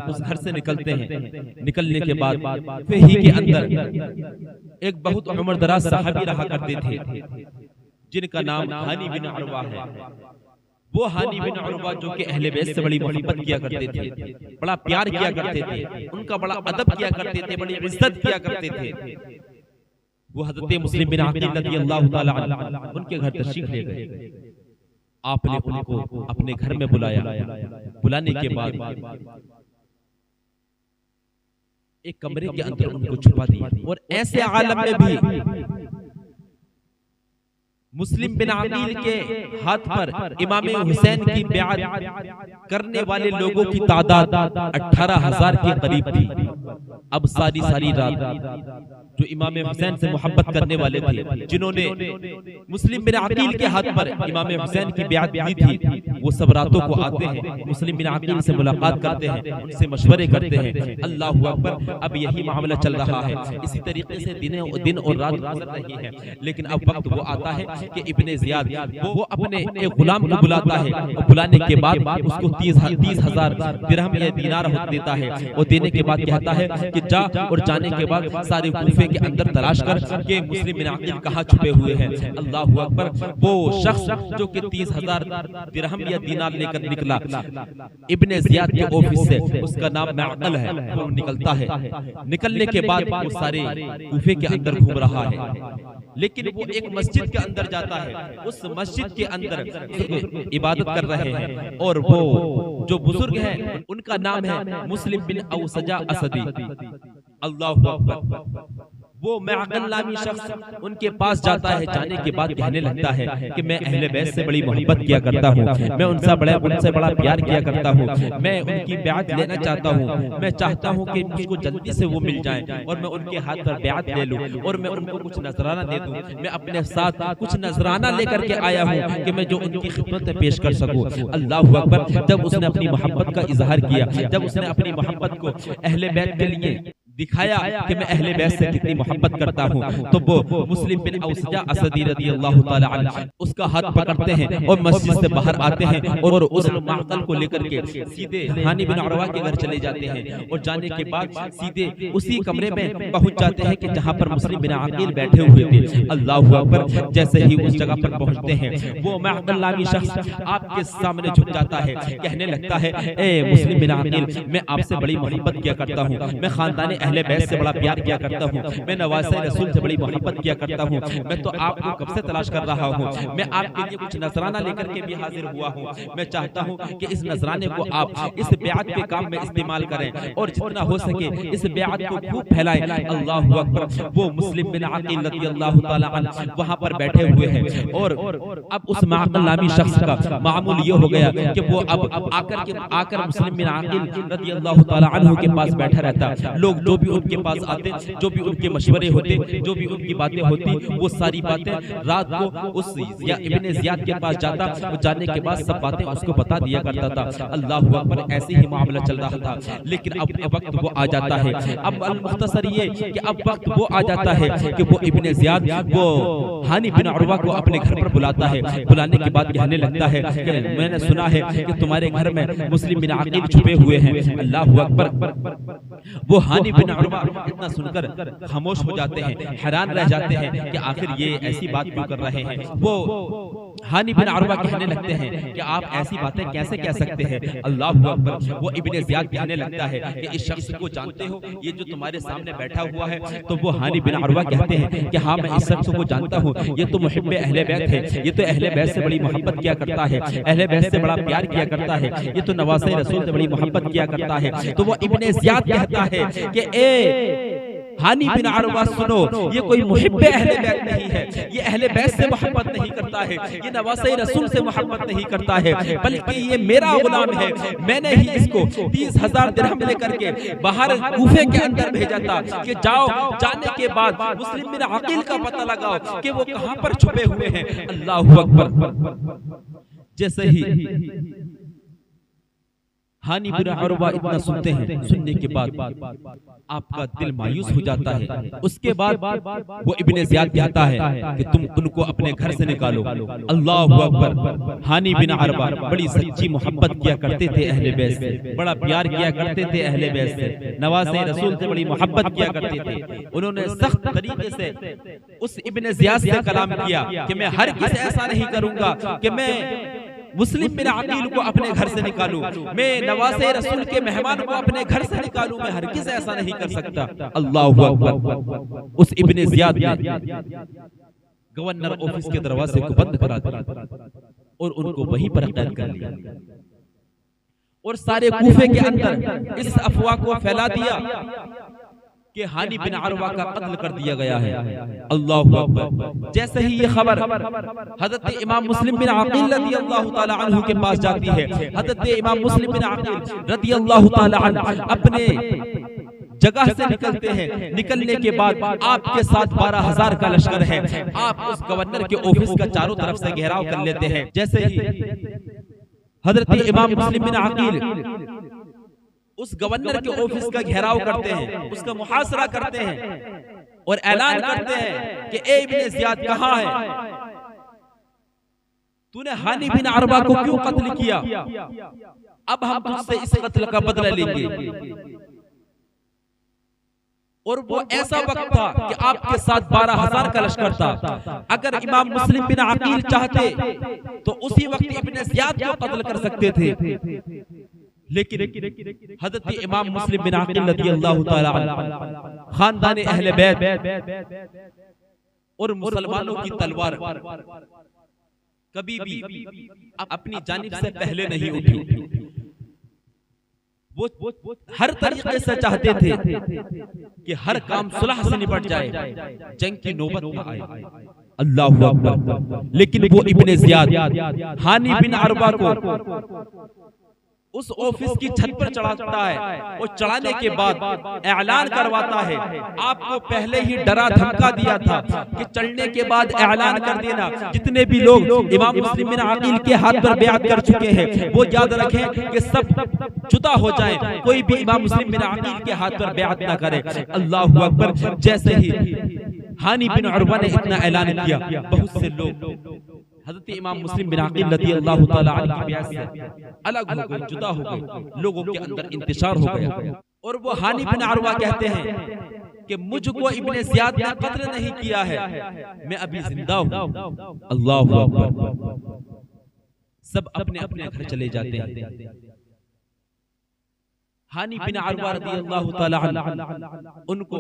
उस घर से निकलते हैं। निकलने के बाद वही के अंदर एक बहुत उम्र दराज सहाबी रहा करते थे जिनका नाम हानी बिन उरवा है। वो हानी बिन उरवा जो कि अहले बैत से बड़ी मोहब्बत किया करते थे, बड़ा प्यार किया करते थे, उनका बड़ा अदब किया करते थे, बड़ी इज्जत किया करते थे। वो हजरत मुस्लिम बिन अकील रज़ियल्लाहु ताला अन्हु उनके घर तशरीफ ले गए। आपने उनको अपने घर में बुलाया। बुलाने के बाद एक कमरे के अंदर उनको छुपा दिया और ऐसे आलम में भी मुस्लिम बिन अकील के हाथ पर इमाम हुसैन की बेअत करने वाले लोगों की तादाद 18,000 के करीब थी। अब सारी रात जो इमाम हुसैन से मोहब्बत करने वाले थे, जिन्होंने मुस्लिम बिन अकील के हाथ पर इमाम हुसैन की बेअत दी थी, वो सब रातों को आते हैं, मुस्लिम बिन अकील से मुलाकात करते हैं, उनसे मशवरे करते हैं। अल्लाहु अकबर। अब यही मामला चल रहा है, इसी तरीके से दिन और रात गुजर रही है। लेकिन अब वक्त वो आता है कि इब्ने ज़ियाद वो अपने एक गुलाम को बुलाता है और बुलाने के बाद उसको 30,000 दिरहम या दीनार देता है और देने के बाद कहता है कि जा, और जाने के बाद सारे कूफे के अंदर तलाश कर के मुस्लिम बिन अकील कहाँ छुपे हुए हैं। अल्लाहु अकबर। वो शख्स जो कि 30,000 दिरहम या दीनार लेकर निकला इब्ने ज़ियाद के ऑफिस से, उसका नाम मअक़ल है, वो निकलता है। निकलने के बाद वो सारे कूफे के अंदर घूम रहा है, लेकिन वो एक मस्जिद के अंदर जाता है। उस मस्जिद के अंदर इबादत कर रहे हैं और वो जो बुजुर्ग हैं उनका नाम है मुस्लिम बिन औसजा असदी। अल्लाहु अकबर। वो मअक़ल नामी शख्स उनके पास जाता है। जाने के बाद कहने लगता है कि मैं अहले बैत से बड़ी मोहब्बत किया करता हूँ, मैं उनसे बड़ा प्यार किया करता हूँ, मैं उनकी बेअत लेना चाहता हूँ, मैं चाहता हूँ कि मुझको जल्दी से वो मिल जाए और मैं उनके हाथ पर बेअत ले लूँ और मैं उनको कुछ नजराना दे दूँ। मैं अपने साथ कुछ नजराना लेकर के आया हूँ कि मैं जो उनकी खिदमत में पेश कर सकूँ। अल्लाहु अकबर। जब उसने अपनी मोहब्बत का इजहार किया, जब उसने अपनी मोहब्बत को अहले बैत के लिए दिखाया कि मैं अहले बैत से कितनी मोहब्बत करता हूँ, तो वो मुस्लिम बिन औसजा असदी रज़ियल्लाहु ताला अन्हु उसका हाथ पकड़ते हैं और मस्जिद से बाहर आते हैं और उस मअक़ल को लेकर के सीधे हानी बिन उरवा के घर चले जाते हैं और जाने के बाद सीधे उसी कमरे में पहुंच जाते हैं कि जहां पर मुस्लिम बिन अकील बैठे हुए थे। अल्लाहु अकबर। जैसे ही उस जगह पर पहुंचते हैं वो मअक़ल नामी शख्स आपके सामने झुक जाता है, कहने लगता है ए मुस्लिम बिन अकील, मैं आपसे बड़ी मोहब्बत किया करता हूँ, मैं खानदान अहले बैत से बड़ा प्यार किया करता हूँ, मैं नवासे रसूल से बड़ी मोहब्बत किया करता हूँ, मैं तो आपको कब से तलाश कर रहा हूँ, मैं आपके लिए कुछ नजराना लेकर के भी हाजिर हुआ हूँ, मैं चाहता हूँ कि इस नजराने को आप इस बेअत के काम में इस्तेमाल करें और जितना हो सके इस बेअत को खूब फैलाएं। अल्लाहु अकबर। वो मुस्लिम बिन अकील रज़ियल्लाहु ताला अन्हु वहां पर बैठे हुए हैं और अब उस माक़िल नामी शख्स का मामूल ये हो गया कि वो अब आकर मुस्लिम बिन अकील रज़ियल्लाहु ताला अन्हु के पास बैठा रहता। लोग जो भी उनके पास आते, जो भी उनके मशवरे होते, जो भी उनकी बातें होती, वो सारी बातें रात को उस इब्ने ज़ियाद के पास जाता, वो जाने के बाद सब बातें उसको बता दिया करता था। अल्लाहु अकबर। ऐसे ही मामला चल रहा था, लेकिन अब वक्त वो आ जाता है, अब मुख्तसर ये कि अब वक्त वो आ जाता है कि वो इब्ने ज़ियाद वो हानी बिन उरवा को अपने घर पर बुलाता है। बुलाने के बाद कहने लगता है कि मैंने सुना है कि तुम्हारे घर में मुस्लिम बिन अकील छुपे हुए हैं। अल्लाहु अकबर। वो हानी बिन उरवा इतना सुनकर खामोश हो जाते हैं, हैरान रह जाते हैं कि आखिर ये ऐसी बात क्यों कर रहे हैं। वो हानी बिन उरवा कहने लगते हैं कि आप ऐसी बातें कैसे कह सकते हैं। अल्लाहु अकबर। वो इब्ने ज़ियाद कहने लगता है कि इस शख्स को जानते हो, ये जो तुम्हारे सामने बैठा हुआ है। तो वो हानी बिन उरवा कहते हैं कि हाँ, मैं इस शख्स को जानता हूँ, ये तो मुहिब्बे अहले बैत है, ये तो अहले बैत से बड़ी मोहब्बत किया करता है, अहले बैत से बड़ा प्यार किया करता है, ये तो नवासे रसूल से बड़ी मोहब्बत किया करता है। तो वो इब्ने ज़ियाद कहता है कि ए हानी बिन उरवा सुनो, ये कोई मुहिब्बे अहले बैत नहीं है, ये अहले बैत से मोहब्बत नहीं करता है, ये नवासे रसूल से मोहब्बत नहीं करता है, बल्कि ये मेरा गुलाम है। मैंने ही इसको 30,000 दिरहम लेकर के बाहर कूफे के अंदर भेजा था कि जाओ, जाने के बाद मुस्लिम बिन अकील का पता लगाओ कि वो कहां पर छुपे हुए हैं। अल्लाहु अकबर। जैसे ही हानी बिन उरवा इतना सुनते हैं, सुनने के बाद आपका दिल मायूस हो जाता है। उसके बाद वो इब्ने ज़ियाद कहता है कि तुम उनको अपने घर से निकालो। अल्लाहु अकबर। हानी बिन उरवा बड़ी सच्ची मोहब्बत किया करते थे अहले बैत से, बड़ा प्यार किया करते थे अहले बैत से, नवासे रसूल से बड़ी मोहब्बत किया करते थे। उन्होंने सख्त तरीके से उस इब्ने ज़ियाद से कलाम किया कि मैं हर किसी ऐसा नहीं करूंगा कि मैं मुस्लिम बिन अकील को अपने घर से निकालूं, मैं नवासे रसूल के मेहमान को अपने घर से निकालूं, मैं हर किसी ऐसा नहीं कर सकता। अल्लाहु अकबर। उस इब्ने ज़ियाद ने गवर्नर ऑफिस के दरवाजे को बंद करा दिया और उनको वहीं पर कैद कर लिया और सारे कूफे के अंदर इस अफवाह को फैला दिया कि हानी बिन उरवा का कत्ल कर दिया गया है। अल्लाहु अकबर। जैसे ही ये खबर हजरत इमाम मुस्लिम बिन अकील रज़ियल्लाहु ताला अन्हु के पास जाती है, हजरत इमाम मुस्लिम बिन अकील रज़ियल्लाहु ताला अन्हु अपने जगह से निकलते हैं। निकलने के बाद आपके साथ 12,000 का लश्कर है। आप उस गवर्नर के ऑफिस का चारों तरफ से घेराव कर लेते हैं। जैसे ही हजरत इमाम मुस्लिम बिन अकील उस गवर्नर के ऑफिस का घेराव करते हैं, उसका मुहासरा करते हैं और ऐलान करते हैं कि ए इब्ने ज़ियाद कहाँ है? तूने हानी बिन उरवा को क्यों कत्ल किया? अब हम तुझसे इस कत्ल का बदला लेंगे। और वो ऐसा वक्त था कि आपके साथ 12,000 का लश्कर था। अगर इमाम मुस्लिम बिन अकील चाहते तो उसी वक्त इब्ने ज़ियाद को कत्ल कर सकते थे, लेकिन हजरत इमाम मुस्लिम बिन अकील रज़ियल्लाहु ताला अन्हु खानदान अहले बैत और मुसलमानों की तलवार कभी भी अपनी जानिब से पहले नहीं उठी। वो हर तरीके से चाहते थे कि हर काम सुलह से निपट जाए, जंग की नौबत न आए। अल्लाहु अकबर। लेकिन वो इब्ने ज़ियाद हानी बिन उरवा को उस ऑफिस की छत पर चढ़ाता है और चढ़ाने के बाद ऐलान करवाता है, आपको पहले ही डरा धमका दिया था कि चढ़ने के बाद ऐलान कर देना, जितने भी लोग इमाम मुस्लिम बिन अकील के हाथ पर बैअत कर चुके हैं वो याद रखें कि सब जुदा हो जाएं, कोई भी इमाम मुस्लिम बिन अकील के हाथ पर बैअत ना करे। अल्लाहु अकबर। जैसे ही हानी बिन उरवा ने इतना ऐलान किया, बहुत से लोग हज़रत इमाम मुस्लिम बिन अकील रज़ियल्लाहु ताला अन्हु की बैत से अलग हो गए, जुदा हो गए, लोगों के अंदर इंतशार हो गया। और वो हानी बिन उरवा कहते हैं कि मुझको इब्ने ज़ियाद ने कत्ल नहीं किया है, मैं अभी जिंदा हूं। अल्लाहु अकबर। सब अपने अपने घर चले जाते हैं। हानी बिन अरवा रज़ियल्लाहु ताला अन्हु, उनको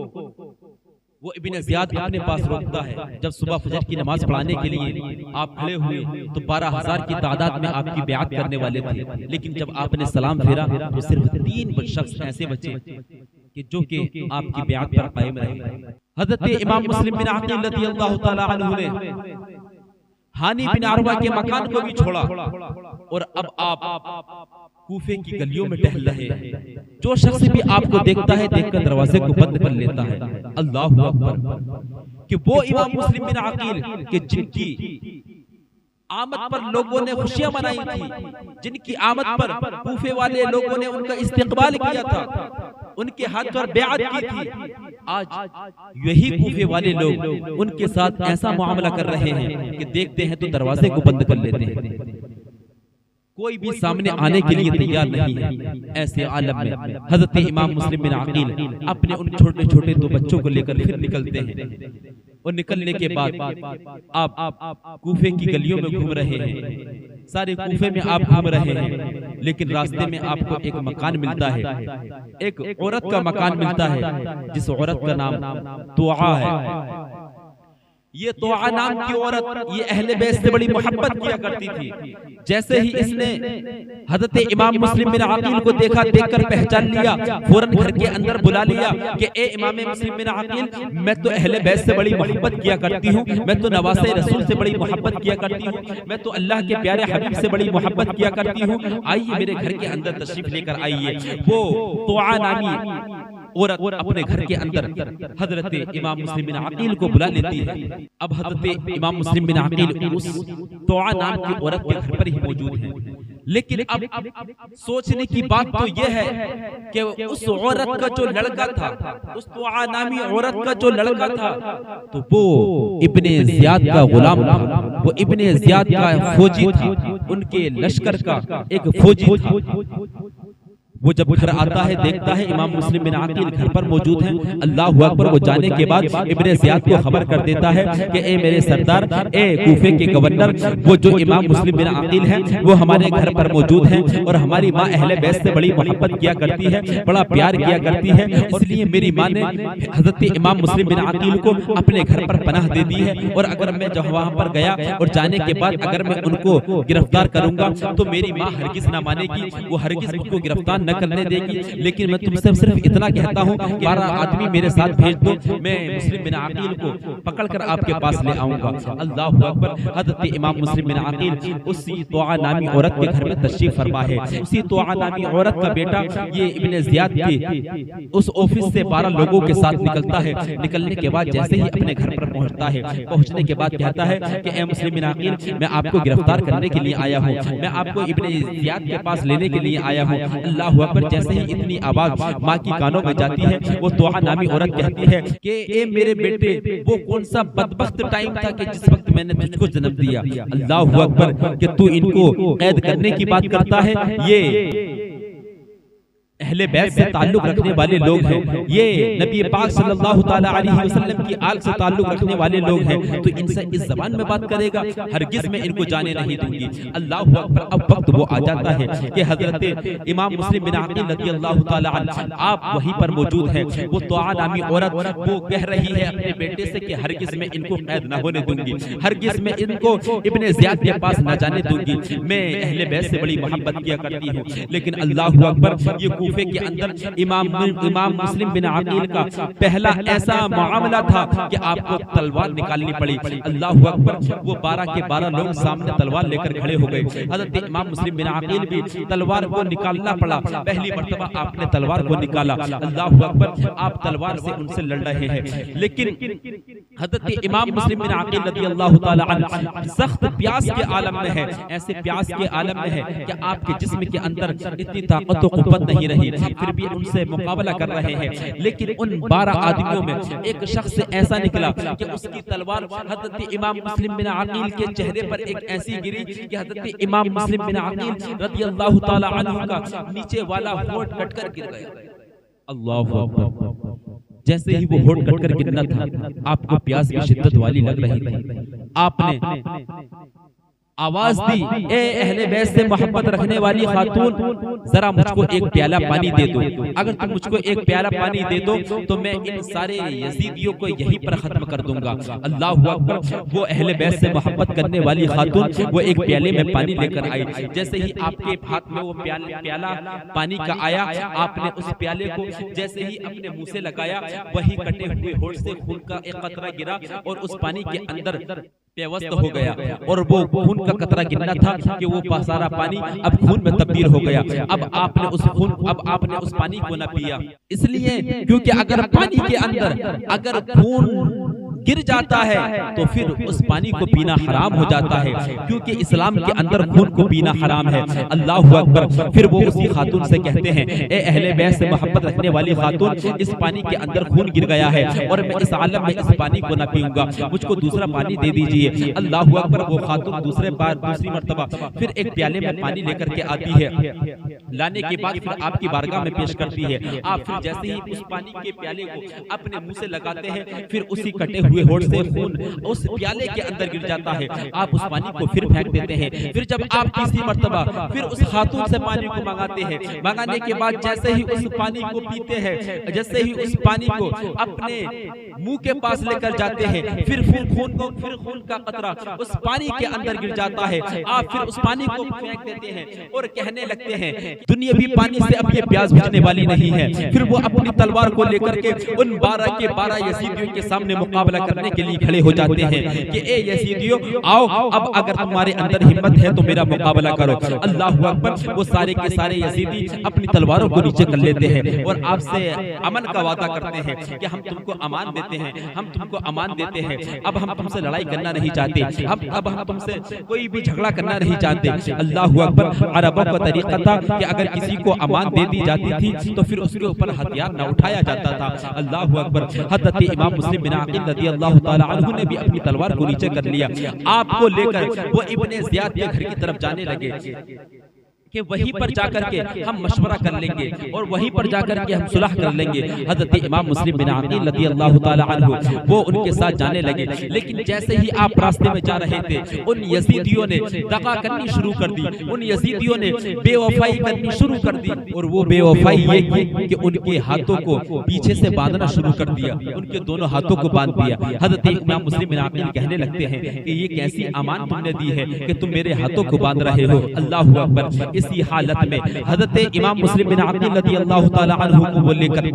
वो इब्न ज़ियाद अपने पास रोकता है। जब सुबह फजर की नमाज पढ़ाने के लिए आप खड़े हुए तो 12,000 की तादाद में आपकी बैअत करने वाले थे, लेकिन जब आपने सलाम फेरा तो सिर्फ 3 शख्स ऐसे बचे कि जो कि आपकी बैअत पर कायम रहे। हज़रत इमाम मुस्लिम बिन अकील रज़ियल्लाहु ताला अन्हु ने हानी बिन अरवा के मकान को भी छोड़ा और अब आप कूफे की गलियों में टहल रहे हैं। जो शख्स भी आपको देखता है देखकर दरवाजे को बंद कर लेता है। अल्लाहु अकबर। कि वो इमाम मुस्लिम बिन अकील के जिनकी आमद पर लोगों ने खुशियां मनाई थी, जिनकी आमद पर कूफे वाले लोगों ने उनका इस्तकबाल किया था, उनके हाथ पर बैअत की थी, आज यही कूफे वाले लोग उनके साथ ऐसा मामला कर रहे हैं कि देखते हैं तो दरवाजे को बंद कर लेते हैं, कोई भी सामने आने के लिए तैयार नहीं है। ऐसे आलम में हजरत इमाम मुस्लिम बिन अकील अपने उन छोटे छोटे 2 बच्चों को लेकर फिर निकलते हैं और निकलने के बाद आप कूफे की गलियों में घूम रहे हैं, सारे कूफे में आप घूम रहे हैं, लेकिन रास्ते में आपको एक मकान मिलता है, एक औरत का मकान मिलता है जिस औरत का नाम तुआ है। ये तुआ नाम की औरत ये अहले बैत से बड़ी मोहब्बत किया करती थी। जैसे ही इसने हजरत इमाम मुस्लिम बिन अकील को देखा, देखकर पहचान लिया, फौरन घर के अंदर बुला लिया कि ए इमाम मुस्लिम बिन अकील, मैं तो अहले बैत से बड़ी मोहब्बत किया करती हूँ, मैं तो नवासे रसूल से बड़ी मोहब्बत किया करती हूँ, मैं तो अल्लाह के प्यारे हबीब से बड़ी मोहब्बत किया करती हूँ, आइए मेरे घर के अंदर तशरीफ लेकर आइए। वो तुआ नामी औरत अपने घर के अंदर हजरत इमाम मुस्लिम बिन अकील को बुला लेती है। अब हजरत इमाम मुस्लिम बिन अकील उस तुआ नाम की औरत के घर पर ही मौजूद हैं, लेकिन अब सोचने की बात तो यह है कि उस औरत का जो लड़का था, उस तुआ नामी औरत का जो लड़का था, तो वो इब्ने ज़ियाद का गुलाम था, वो इब्ने ज़ियाद का फौजी था, उनके लश्कर का एक फौजी था। वो जब घर आता है देखता है इमाम मुस्लिम बिन अकील घर पर मौजूद हैं। अल्लाहु अकबर। वो जाने के बाद इब्ने ज़ियाद को खबर कर देता है कि ए मेरे सरदार, ए कूफे के गवर्नर, वो जो इमाम मुस्लिम बिन अकील हैं वो हमारे घर पर मौजूद हैं और हमारी माँ अहले बैत से बड़ी मोहब्बत किया करती है, बड़ा प्यार किया करती है, इसलिए मेरी माँ ने हजरत इमाम मुस्लिम बिन अकील को अपने घर पर पनाह दे दी है, और अगर मैं जब वहाँ पर गया और जाने के बाद अगर मैं उनको गिरफ्तार करूंगा तो मेरी माँ हरगिज ना मानेगी, वो हरगिज उनको गिरफ्तार न करने देगी। लेकिन मैं तुमसे सिर्फ इतना कहता हूँ, 12 आदमी मेरे साथ भेज दो, मैं मुस्लिम बिन अकील को पकड़कर आपके पास ले आऊंगा। अल्लाहु अकबर। हजरत इमाम मुस्लिम बिन अकील उसी तुआ नामी औरत के घर में तशरीफ फरमा है। उसी तुआ नामी औरत का बेटा ये इब्ने ज़ियाद के उस ऑफिस से 12 लोगों के साथ निकलता है। निकलने के बाद जैसे ही अपने घर पर पहुंचता है, पहुंचने के बाद कहता है कि ए मुस्लिम बिन अकील, मैं आपको गिरफ्तार करने के लिए आया हूँ, मैं आपको इब्ने ज़ियाद के पास लेने के लिए आया हूँ। अल्लाहु अकबर। जैसे ही इतनी आवाज माँ की कानों में जाती है, वो तुआ नामी औरत कहती है कि ए मेरे बेटे, वो कौन सा बदबख्त टाइम था कि जिस वक्त मैंने तुझको जन्म दिया। अल्लाहु अकबर। कि तू इनको कैद करने की बात करता है, ये अहले बैत से ताल्लुक रखने वाले लोग हैं, ये नबी पाक सल्लल्लाहु ताला अलैहि वसल्लम की आल से ताल्लुक रखने वाले लोग हैं, तो इनसे इस ज़बान में बात करेगा, हरगिज में इनको जाने नहीं दूंगी। अल्लाहु अकबर। अब वक्त वो आ जाता है कि हजरत इमाम मुस्लिम बिन अकील रज़ियल्लाहु ताला अन्हु आप वहीं पर मौजूद हैं। वो तुआ नामी औरत वो कह रही है अपने बेटे से कि हरगिज में इनको कैद न होने दूंगी, हरगिज में इनको इब्ने ज़ियाद के पास न जाने दूंगी, मैं अहले बैत से बड़ी मोहब्बत किया करती हूँ। लेकिन अल्लाहु अकबर, ये कूफे के अंदर इमाम मुस्लिम बिन अकील का पहला ऐसा मामला था कि आपको तलवार निकालनी पड़ी। अल्लाहु अकबर। वो 12 के 12 लोग सामने तलवार लेकर खड़े हो गए। हजरत इमाम मुस्लिम बिन अकील भी तलवार को निकालना पड़ा। पहली मर्तबा आपने तलवार को निकाला। अल्लाहु अकबर। आप तलवार से उनसे लड़ रहे हैं, लेकिन हजरत इमाम मुस्लिम बिन अकील रज़ियल्लाहु ताला अन्हु सख्त प्यास के आलम में है, ऐसे प्यास के आलम में है कि आपके जिस्म के अंदर इतनी ताकत और कुव्वत नहीं रही, फिर भी उनसे मुकाबला कर रहे हैं। लेकिन उन 12 आदमियों में एक शख्स ऐसा निकला कि उसकी तलवार हजरत इमाम मुस्लिम बिन अकील के चेहरे पर एक ऐसी गिरी कि हजरत इमाम मुस्लिम बिन अकील रज़ियल्लाहु ताला अन्हु का नीचे वाला होंठ कटकर गिर गया। अल्लाहु अकबर। जैसे ही वो होंठ कटकर गिरना था, आपको प्यास की शिद्दत वाली लग रही थी, आपने आवाज दी, ए अहले बैत से मोहब्बत रखने वाली खातून, जरा मुझको एक प्याला पानी दे दो। अगर तुम मुझको एक प्याला पानी दे दो तो मैं इन सारे यजीदियों को यहीं पर खत्म कर दूंगा। अल्लाहु अकबर। वो अहले बैत से मोहब्बत करने वाली खातून वो एक प्याले में पानी लेकर आई। जैसे ही आपके हाथ में वो प्याला पानी का आया, आपने उस प्याले को जैसे ही अपने मुंह से लगाया, वही कटे हुए होठ से खून का एक कतरा गिरा और उस पानी के अंदर बेवस्त हो गया। और वो खून का कतरा गिरना था कि वो सारा पानी अब खून में तब्दील हो गया। अब आपने उस पानी को न पिया, इसलिए क्योंकि अगर पानी के अंदर अगर खून गिर जाता है तो फिर उस पानी को पीना हराम हो जाता है, क्योंकि इस्लाम के अंदर खून को पीना हराम है। अल्लाहु अकबर। फिर वो उसी खातून से कहते हैं, ए अहले बैत से मोहब्बत रखने वाली खातून, इस पानी के अंदर खून गिर गया है और मैं इस आलम में इस पानी को ना पीऊंगा, मुझको दूसरा पानी दे दीजिए। अल्लाहु अकबर। वो खातून दूसरी मर्तबा फिर एक प्याले में पानी लेकर के आती है। लाने के बाद फिर आपकी बारगाह में पेश करती है। आप फिर जैसे ही उस पानी के प्याले को अपने मुंह से लगाते हैं, फिर उसी कटे हुए होठ से खून उस प्याले के अंदर गिर जाता है। आप उस पानी को फिर फेंक देते हैं। फिर जब आप तीसरी मर्तबा फिर उस खातून से पानी को मंगाते हैं, मंगाने के बाद जैसे ही उस पानी को पीते हैं, जैसे ही उस पानी को अपने मुंह के पास लेकर जाते हैं, फिर खून का कतरा उस पानी के अंदर गिर जाता है। आप फिर उस पानी को फेंक देते हैं और कहने लगते हैं, दुनियावी पानी से अब ये प्यास बुझने वाली नहीं है। फिर वो अपनी तलवार को लेकर के उन 12 के 12 यजीदियों के सामने मुकाबला करने के लिए खड़े हो जाते हैं कि ए यजीदियों, आओ अब अगर तुम्हारे अंदर हिम्मत है तो मेरा मुकाबला करो। अल्लाहु अकबर। वो सारे के सारे यजीदी अपनी तलवारों को नीचे कर लेते हैं और आपसे अमन का वादा करते हैं कि हम तुमको अमान देते हैं, हम तुमको अमान देते हैं, अब हम तुमसे लड़ाई करना नहीं चाहते, अब हम तुमसे कोई भी झगड़ा करना नहीं चाहते। अल्लाहु अकबर। अरबों का तरीका था कि अगर किसी को अमान दे दी जाती थी तो फिर उसके ऊपर हथियार न उठाया जाता था। अल्लाहु अकबर। हज़रत इमाम मुस्लिम बिन अकील रज़ियल्लाहु ताला अन्हु ने भी अपनी तलवार को नीचे कर लिया। आपको लेकर वो इब्ने ज़ियाद के घर की तरफ जाने लगे कि वहीं पर जाकर के हम मशवरा कर लेंगे और वहीं पर जाकर के हम सुलह कर लेंगे। हज़रत इमाम मुस्लिम बिन अकील रज़ियल्लाहु ताला अन्हु वो उनके साथ जाने लगे, लेकिन जैसे ही आप रास्ते में जा रहे थे, उन यजीदियों ने दगा करनी शुरू कर दी, उन यजीदियों ने बेवफाई करनी शुरू कर दी। और वो बेवफाई ये की कि उनके हाथों को पीछे से बांधना शुरू कर दिया, उनके दोनों हाथों को बांध दिया। हज़रत इमाम मुस्लिम बिन अकील कहने लगते हैं कि ये कैसी अमान तुमने दी है कि तुम मेरे हाथों को बांध रहे हो। अल्लाहु अकबर। इसी हालत में हज़रत इमाम मुस्लिम बिन अकील रज़ियल्लाहु ताला अन्हु को वो लेकर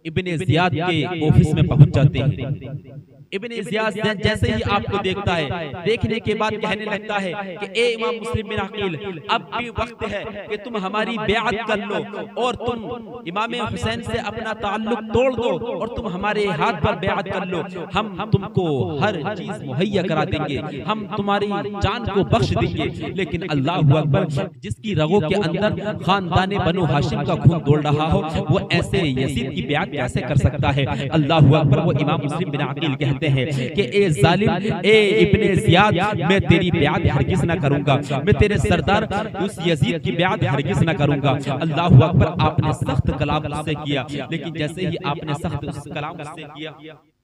इब्ने ज़ियाद के ऑफिस में पहुंच जाते हैं। इब्ने ज़ियाद जैसे ही आपको देखता है, देखने के बाद कहने लगता है कि ए इमाम मुस्लिम बिन अकील, अब भी वक्त है कि तुम हमारी बेअत कर लो और तुम इमाम हुसैन से अपना ताल्लुक तोड़ दो और तुम हमारे हाथ पर बेअत कर लो। हम तुमको हर चीज मुहैया करा देंगे, हम तुम्हारी जान को बख्श देंगे। लेकिन अल्लाहु अकबर, जिसकी रगों के अंदर खानदान बनु हाशिम का खून दौड़ रहा हो, वो ऐसे यजीद की बेअत कैसे कर सकता है। अल्लाहु अकबर। वो इमाम मुस्लिम बिन अकील कहते हैं कि ए जालिम, ए इब्ने ज़ियाद, मैं तेरी बेअत हरगिज़ ना करूंगा, मैं तेरे सरदार उस यजीद की बेअत हरगिज़ ना करूंगा। अल्लाहु अकबर। आपने सख्त कलाम उससे किया, लेकिन जैसे ही आपने सख्त उस कलाम उससे किया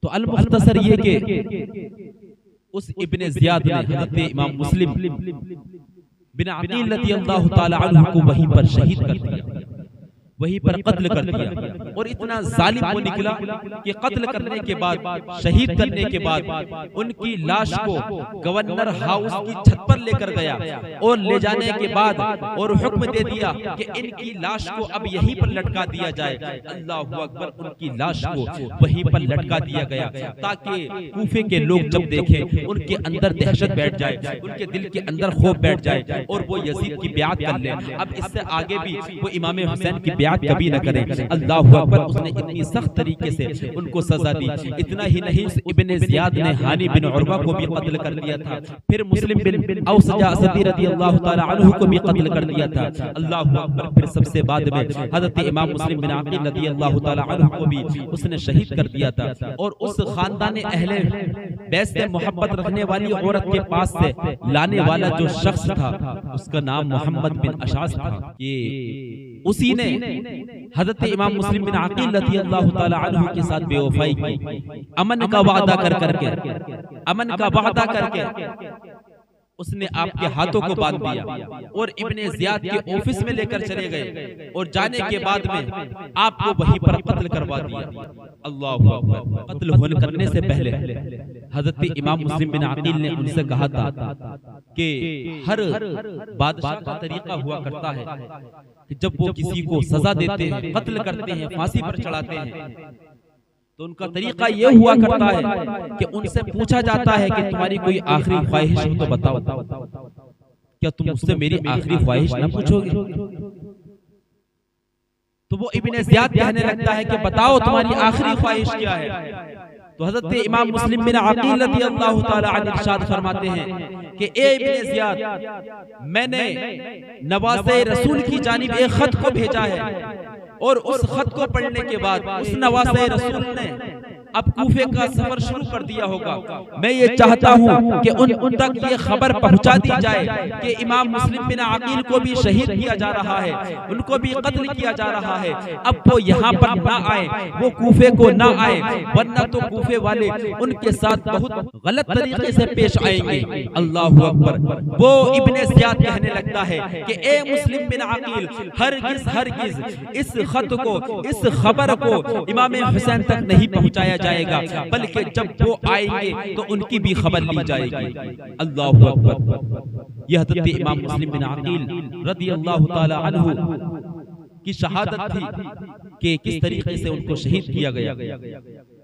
तो अल मुख्तसर ये कि उस इब्ने ज़ियाद ने हज़रत इमाम मुस्लिम बिन अकील रज़ियल्लाहु ताला अन्हु को वहीं पर शहीद कर दिया, वहीं पर कत्ल कर दिया। और इतना जालिम वो निकला कि कत्ल करने के बाद, शहीद करने के बाद उनकी लाश को गवर्नर हाउस की छत पर लेकर गया और ले जाने के बाद और हुक्म दे दिया कि इनकी लाश को अब यहीं पर लटका दिया जाए। अल्लाहु अकबर। उनकी लाश को वहीं पर लटका दिया गया ताकि कूफे के लोग जब देखें उनके अंदर दहशत बैठ जाए, उनके दिल के अंदर खौफ बैठ जाए और वो यजीद की बेअत कर लें। अब इससे आगे भी वो इमाम हुसैन की कभी न करें। अल्लाहु अकबर। उसने इतनी सख्त तरीके से उनको सजा दी। इतना ही नहीं, इब्ने ज़ियाद ने हानी बिन उरवा को भी कत्ल कर दिया था, फिर मुस्लिम बिन औस असदी रज़ियल्लाहु ताला अन्हु को भी कत्ल कर दिया था। अल्लाहु अकबर। फिर सबसे बाद में हज़रत इमाम मुस्लिम बिन अकील रज़ियल्लाहु ताला अन्हु को भी उसने शहीद कर दिया था। और उस खानदान अहले बैत से मोहब्बत रखने वाली औरत के पास से लाने वाला जो शख्स था उसका नाम मोहम्मद बिन अशास था। ये उसी ने हज़रत इमाम मुस्लिम बिन अकील रज़ियल्लाहु ताला अन्हु के साथ बेवफाई की, अमन का वादा कर करके उसने आपके हाथों को बांध दिया और इब्ने ज़ियाद के ऑफिस में लेकर चले गए और जाने के बाद में आपको वहीं पर कत्ल करवा दिया। अल्लाहु अकबर। कत्ल होने करने से पहले हजरत इमाम मुस्लिम बिन अकील ने उनसे कहा था कि हर बादशाह का तरीका हुआ करता है कि जब वो किसी को सजा देते हैं, कत्ल करते हैं, फांसी पर चढ़ाते हैं, तो उनका तरीका ये हुआ करता है कि उनसे पूछा जाता है कि तुम्हारी कोई आखिरी ख्वाहिश हो तो बताओ। क्या तुम मुझसे मेरी आखिरी ख्वाहिश ना पूछोगे? तो वो इब्ने ज़ियाद कहने लगता है कि बताओ तुम्हारी आखिरी ख्वाहिश क्या है। तो हजरत इमाम मुस्लिम बिन अकील रज़ियल्लाहु ताला अन्हु इरशाद फरमाते हैं कि ए इब्ने ज़ियाद, मैंने नवासे रसूल की जानिब एक खत को भेजा है और उस खत को पढ़ने के बाद उस नवासे रसूल ने अब कूफे का सफर शुरू कर दिया होगा। मैं ये चाहता हूँ कि उन तक ये खबर पहुँचा दी जाए कि इमाम मुस्लिम बिन अकील को भी शहीद किया जा रहा है, उनको भी कत्ल किया जा रहा है। अब वो यहाँ पर ना आए, वो कूफे को ना आए, वरना तो कूफे वाले उनके साथ बहुत गलत तरीके से पेश आएंगे। अल्लाहु अकबर। वो इब्ने ज़ियाद कहने लगता है कि ए मुस्लिम बिन अकील, हरगिज़ इस खत को, इस खबर को इमाम हुसैन तक नहीं पहुँचाया जाएगा, बल्कि जब वो आएंगे तो उनकी भी खबर ली जाएगी। अल्लाहु अकबर। यह हज़रत इमाम मुस्लिम बिन अकील रज़ियल्लाहु ताला अन्हु की शहादत थी कि किस तरीके से उनको शहीद किया गया।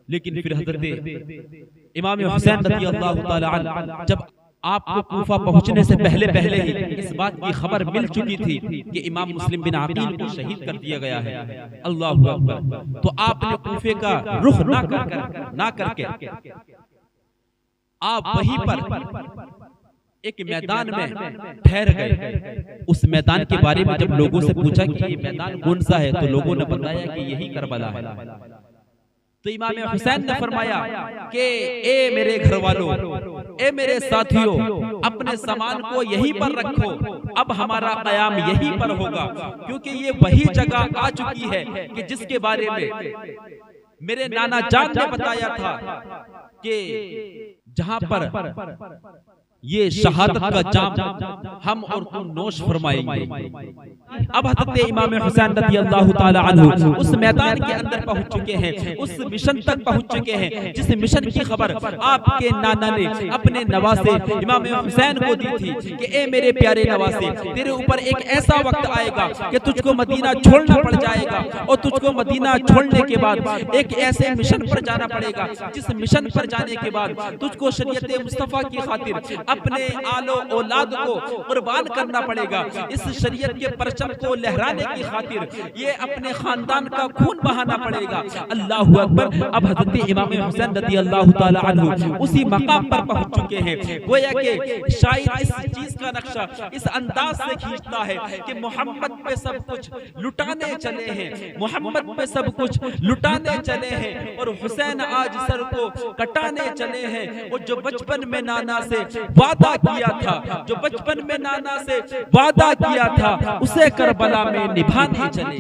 लेकिन फिर हज़रत इमाम हुसैन रज़ियल्लाहु ताला अन्हु जब आपको कूफा पहुंचने से पहले ही इस बात की खबर मिल चुकी थी कि इमाम मुस्लिम बिन अकील को शहीद कर दिया गया है। अल्लाहु अकबर। तो आपने कूफे का रुख ना करके आप वहीं पर एक मैदान में ठहर गए। उस मैदान के बारे में जब लोगों से पूछा कि ये मैदान कौन सा है, तो लोगों ने बताया कि यही करबला है। तो इमाम हुसैन ने फरमाया कि ए मेरे घर वालों, ए मेरे साथियों, अपने सामान को यहीं पर रखो, अब हमारा कयाम यहीं पर होगा, क्योंकि ये वही जगह आ चुकी है कि जिसके बारे में मेरे नाना जान ने बताया था कि जहां पर ये शहादत का जाम हम और तुम नोश फरमाएंगे। अब हज़रत इमाम हुसैन रज़ियल्लाहु ताला अन्हु उस मैदान के अंदर पहुंच चुके हैं, उस मिशन तक पहुंच चुके हैं जिस मिशन की खबर आपके नाना ने अपने नवासे इमाम हुसैन को दी थी कि ए मेरे प्यारे नवासे, तेरे ऊपर एक ऐसा वक्त आएगा कि तुझको मदीना छोड़ना पड़ जाएगा और तुझको मदीना छोड़ने के बाद एक ऐसे मिशन पर जाना पड़ेगा जिस मिशन पर जाने के बाद तुझको शरीयत मुस्तफा की खातिर अपने आलो औलाद को कुर्बान करना पड़ेगा। इस शरीयत के परचम को लहराने की खातिर ये अपने खानदान का खून बहाना पड़ेगा। अल्लाहु अकबर। अब हज़रत इमाम हुसैन रज़ियल्लाहु ताला अन्हु उसी मकाम पर पहुंच चुके हैं। गोया कि शायर इस चीज का नक्शा इस अंदाज से खींचता है कि मोहम्मद पे सब कुछ लुटाने चले हैं, मोहम्मद पे सब कुछ लुटाने चले हैं और हुसैन आज सर को कटाने चले हैं। और जो बचपन में नाना से वादा किया था, जो बचपन में नाना से वादा किया था, उसे करबला में निभाने चले।